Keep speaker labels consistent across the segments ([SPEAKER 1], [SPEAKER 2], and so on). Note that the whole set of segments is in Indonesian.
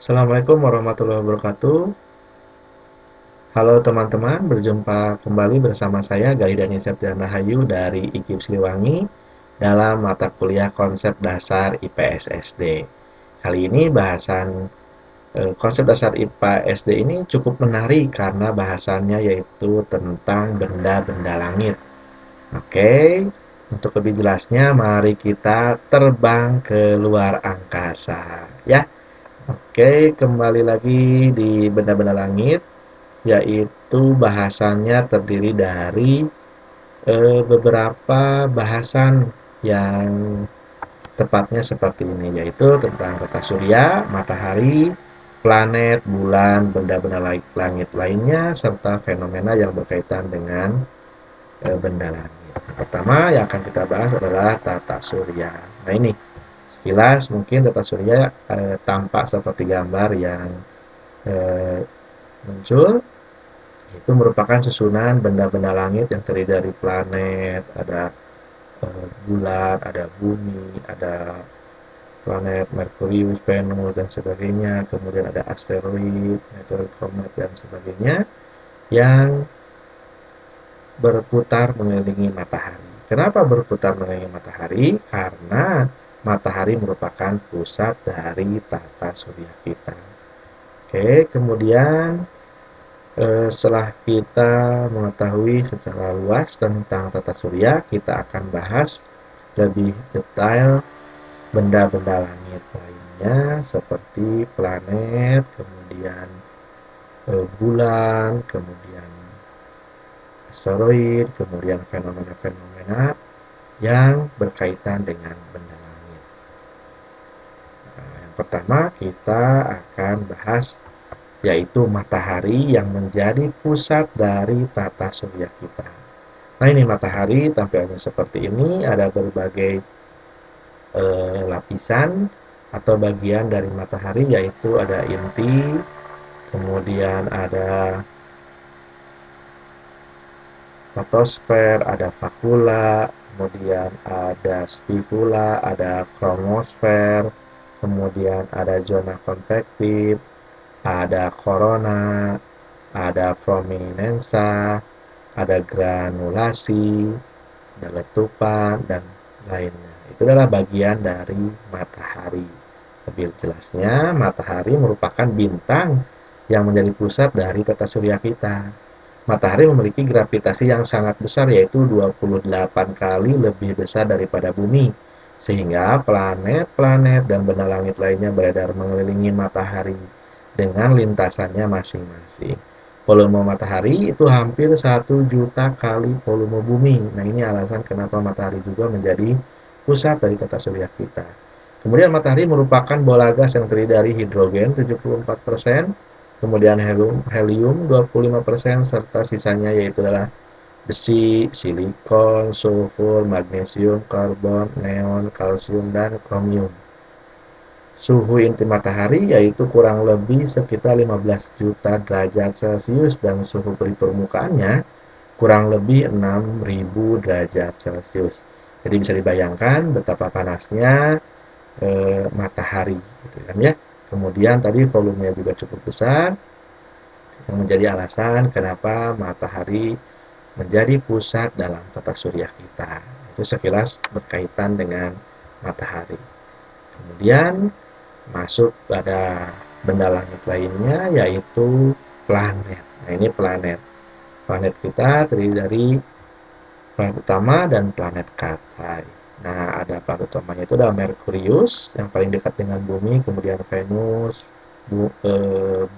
[SPEAKER 1] Assalamualaikum warahmatullahi wabarakatuh. Halo teman-teman, berjumpa kembali bersama saya Gaidani Septian Rahayu dari IKIP Siliwangi dalam mata kuliah konsep dasar IPS SD. Kali ini bahasan konsep dasar IPA SD ini cukup menarik karena bahasannya yaitu tentang benda-benda langit. Oke, untuk lebih jelasnya mari kita terbang ke luar angkasa ya. Oke, kembali lagi di benda-benda langit, yaitu bahasannya terdiri dari beberapa bahasan yang tepatnya seperti ini, yaitu tentang tata surya, matahari, planet, bulan, benda-benda langit lainnya, serta fenomena yang berkaitan dengan benda langit. Pertama yang akan kita bahas adalah tata surya. Nah ini sekilas mungkin tata surya tampak seperti gambar yang eh, muncul. Itu merupakan susunan benda-benda langit yang terdiri dari planet, ada bulan, ada bumi, ada planet Merkurius, Venus, dan sebagainya. Kemudian ada asteroid, meteorit, komet, dan sebagainya yang berputar mengelilingi matahari. Kenapa berputar mengelilingi matahari? Karena matahari merupakan pusat dari tata surya kita. Oke, kemudian setelah kita mengetahui secara luas tentang tata surya, kita akan bahas lebih detail benda-benda langit lainnya seperti planet, kemudian bulan, kemudian asteroid, kemudian fenomena-fenomena yang berkaitan dengan benda langit. Nah, yang pertama kita akan bahas yaitu matahari yang menjadi pusat dari tata surya kita. Nah ini matahari tampilnya seperti ini, ada berbagai lapisan atau bagian dari matahari yaitu ada inti, kemudian ada fotosfer, ada vakula, kemudian ada spikula, ada kromosfer, kemudian ada zona konvektif, ada korona, ada prominensa, ada granulasi, ada letupan, dan lainnya. Itu adalah bagian dari matahari. Lebih jelasnya, matahari merupakan bintang yang menjadi pusat dari tata surya kita. Matahari memiliki gravitasi yang sangat besar, yaitu 28 kali lebih besar daripada bumi, sehingga planet-planet dan benda langit lainnya beredar mengelilingi matahari dengan lintasannya masing-masing. Volume matahari itu hampir 1 juta kali volume bumi. Nah ini alasan kenapa matahari juga menjadi pusat dari tata surya kita. Kemudian matahari merupakan bola gas yang terdiri dari hidrogen 74%, kemudian helium 25%, serta sisanya yaitu adalah besi, silikon, sulfur, magnesium, karbon, neon, kalsium, dan kromium. Suhu inti matahari yaitu kurang lebih sekitar 15 juta derajat Celcius dan suhu permukaannya kurang lebih 6.000 derajat Celcius. Jadi bisa dibayangkan betapa panasnya matahari gitu kan ya. Kemudian tadi volumenya juga cukup besar yang menjadi alasan kenapa matahari menjadi pusat dalam tata surya kita. Itu sekilas berkaitan dengan matahari. Kemudian masuk pada benda langit lainnya yaitu planet. Nah, ini planet. Planet kita terdiri dari planet utama dan planet katai. Nah, ada planet utamanya itu adalah Merkurius yang paling dekat dengan bumi, kemudian Venus,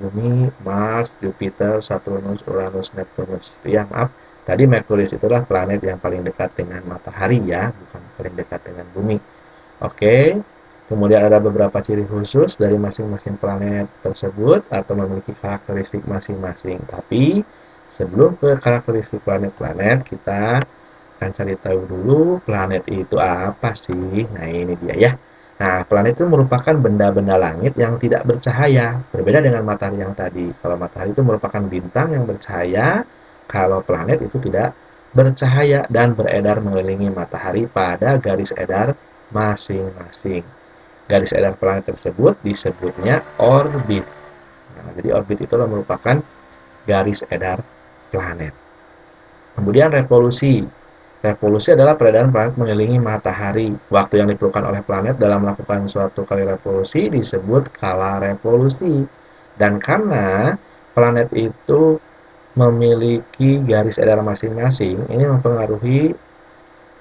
[SPEAKER 1] bumi, Mars, Jupiter, Saturnus, Uranus, Neptunus. Ya, maaf. Tadi Merkurius itulah planet yang paling dekat dengan matahari ya, bukan paling dekat dengan bumi. Oke, kemudian ada beberapa ciri khusus dari masing-masing planet tersebut atau memiliki karakteristik masing-masing. Tapi sebelum ke karakteristik planet-planet, kita akan cari tahu dulu planet itu apa sih. Nah, ini dia ya. Nah, planet itu merupakan benda-benda langit yang tidak bercahaya. Berbeda dengan matahari yang tadi. Kalau matahari itu merupakan bintang yang bercahaya, kalau planet itu tidak bercahaya dan beredar mengelilingi matahari pada garis edar masing-masing. garis edar planet tersebut disebutnya orbit. Nah, jadi orbit itu merupakan garis edar planet. Kemudian revolusi. Revolusi adalah peredaran planet mengelilingi matahari. Waktu yang diperlukan oleh planet dalam melakukan suatu kali revolusi disebut kala revolusi. Dan karena planet itu memiliki garis edar masing-masing, ini mempengaruhi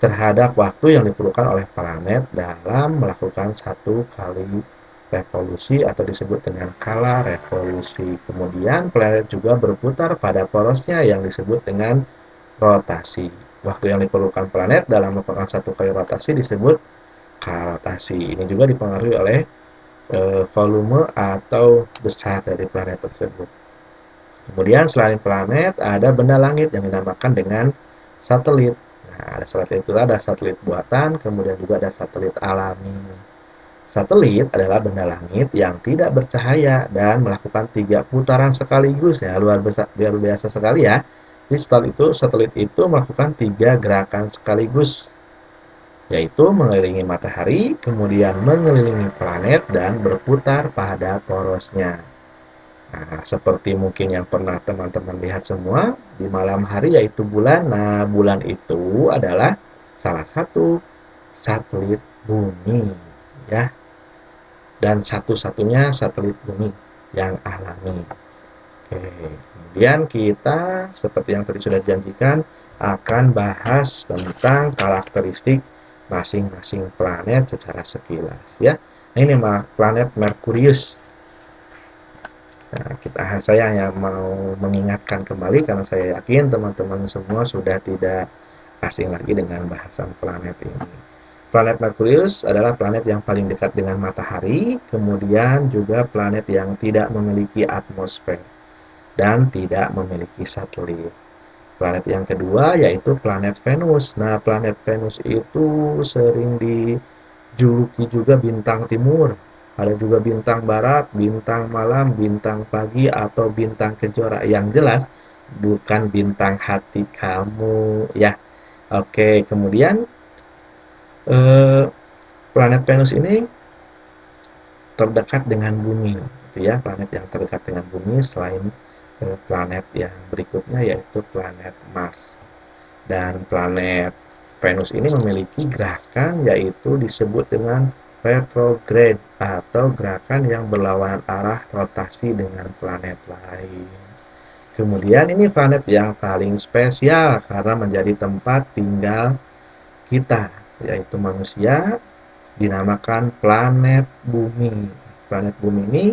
[SPEAKER 1] terhadap waktu yang diperlukan oleh planet dalam melakukan satu kali revolusi atau disebut dengan kala revolusi. Kemudian planet juga berputar pada porosnya yang disebut dengan rotasi. Waktu yang diperlukan planet dalam melakukan satu kali rotasi disebut kala rotasi. Ini juga dipengaruhi oleh volume atau besar dari planet tersebut. Kemudian selain planet ada benda langit yang dinamakan dengan satelit. Nah, ada satelit itu ada satelit buatan, kemudian juga ada satelit alami. Satelit adalah benda langit yang tidak bercahaya dan melakukan 3 putaran sekaligus ya, luar biasa sekali ya. Jadi satelit itu melakukan 3 gerakan sekaligus, yaitu mengelilingi matahari, kemudian mengelilingi planet dan berputar pada porosnya. Nah, seperti mungkin yang pernah teman-teman lihat semua, di malam hari yaitu bulan. Nah, bulan itu adalah salah satu satelit bumi ya, dan satu-satunya satelit bumi yang alami. Oke, kemudian kita seperti yang tadi sudah dijanjikan akan bahas tentang karakteristik masing-masing planet secara sekilas ya. Nah, ini planet Merkurius. Nah, saya hanya mau mengingatkan kembali karena saya yakin teman-teman semua sudah tidak asing lagi dengan bahasan planet ini. Planet Merkurius adalah planet yang paling dekat dengan matahari, kemudian juga planet yang tidak memiliki atmosfer dan tidak memiliki satelit. Planet yang kedua yaitu planet Venus. Nah, planet Venus itu sering dijuluki juga bintang timur. Ada juga bintang barat, bintang malam, bintang pagi, atau bintang kejora. Yang jelas bukan bintang hati kamu ya. Oke, kemudian eh, planet Venus ini terdekat dengan bumi, gitu ya. Planet yang terdekat dengan bumi selain planet yang berikutnya yaitu planet Mars. Dan planet Venus ini memiliki gerakan yaitu disebut dengan retrograde atau gerakan yang berlawanan arah rotasi dengan planet lain. Kemudian ini planet yang paling spesial karena menjadi tempat tinggal kita, yaitu manusia, dinamakan planet Bumi. Planet Bumi ini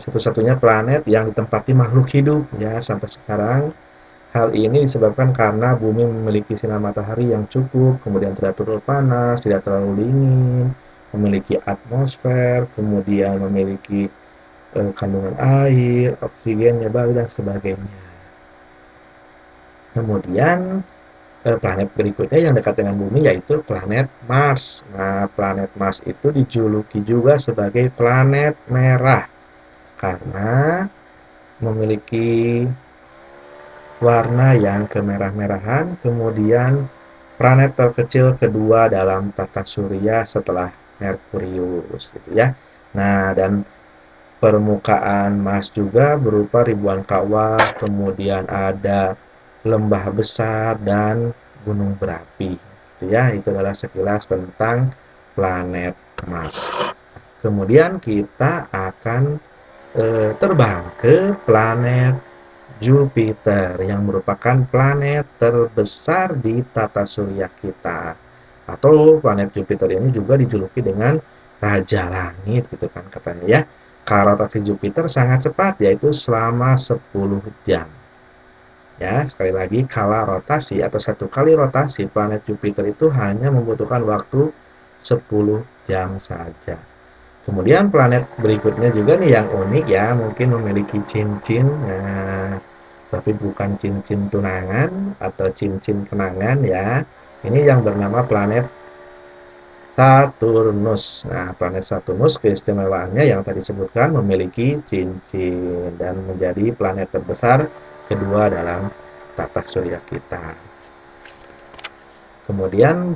[SPEAKER 1] satu-satunya planet yang ditempati makhluk hidup ya sampai sekarang. Hal ini disebabkan karena bumi memiliki sinar matahari yang cukup, kemudian tidak terlalu panas, tidak terlalu dingin, memiliki atmosfer, kemudian memiliki kandungan air, oksigen, baru dan sebagainya. Kemudian planet berikutnya yang dekat dengan bumi yaitu planet Mars. Nah, planet Mars itu dijuluki juga sebagai planet merah karena memiliki warna yang kemerah-merahan, kemudian planet terkecil kedua dalam tata surya setelah Merkurius gitu ya. Nah, dan permukaan Mars juga berupa ribuan kawah, kemudian ada lembah besar dan gunung berapi gitu ya. Itu adalah sekilas tentang planet Mars. Kemudian kita akan terbang ke planet Jupiter yang merupakan planet terbesar di tata surya kita. Atau planet Jupiter ini juga dijuluki dengan raja langit gitu kan katanya ya. Karena rotasi Jupiter sangat cepat yaitu selama 10 jam. Ya, sekali lagi kala rotasi atau satu kali rotasi planet Jupiter itu hanya membutuhkan waktu 10 jam saja. Kemudian planet berikutnya juga nih yang unik ya, mungkin memiliki cincin, nah, tapi bukan cincin tunangan atau cincin kenangan ya. Ini yang bernama planet Saturnus. Nah, planet Saturnus keistimewaannya yang tadi disebutkan memiliki cincin dan menjadi planet terbesar kedua dalam tata surya kita. Kemudian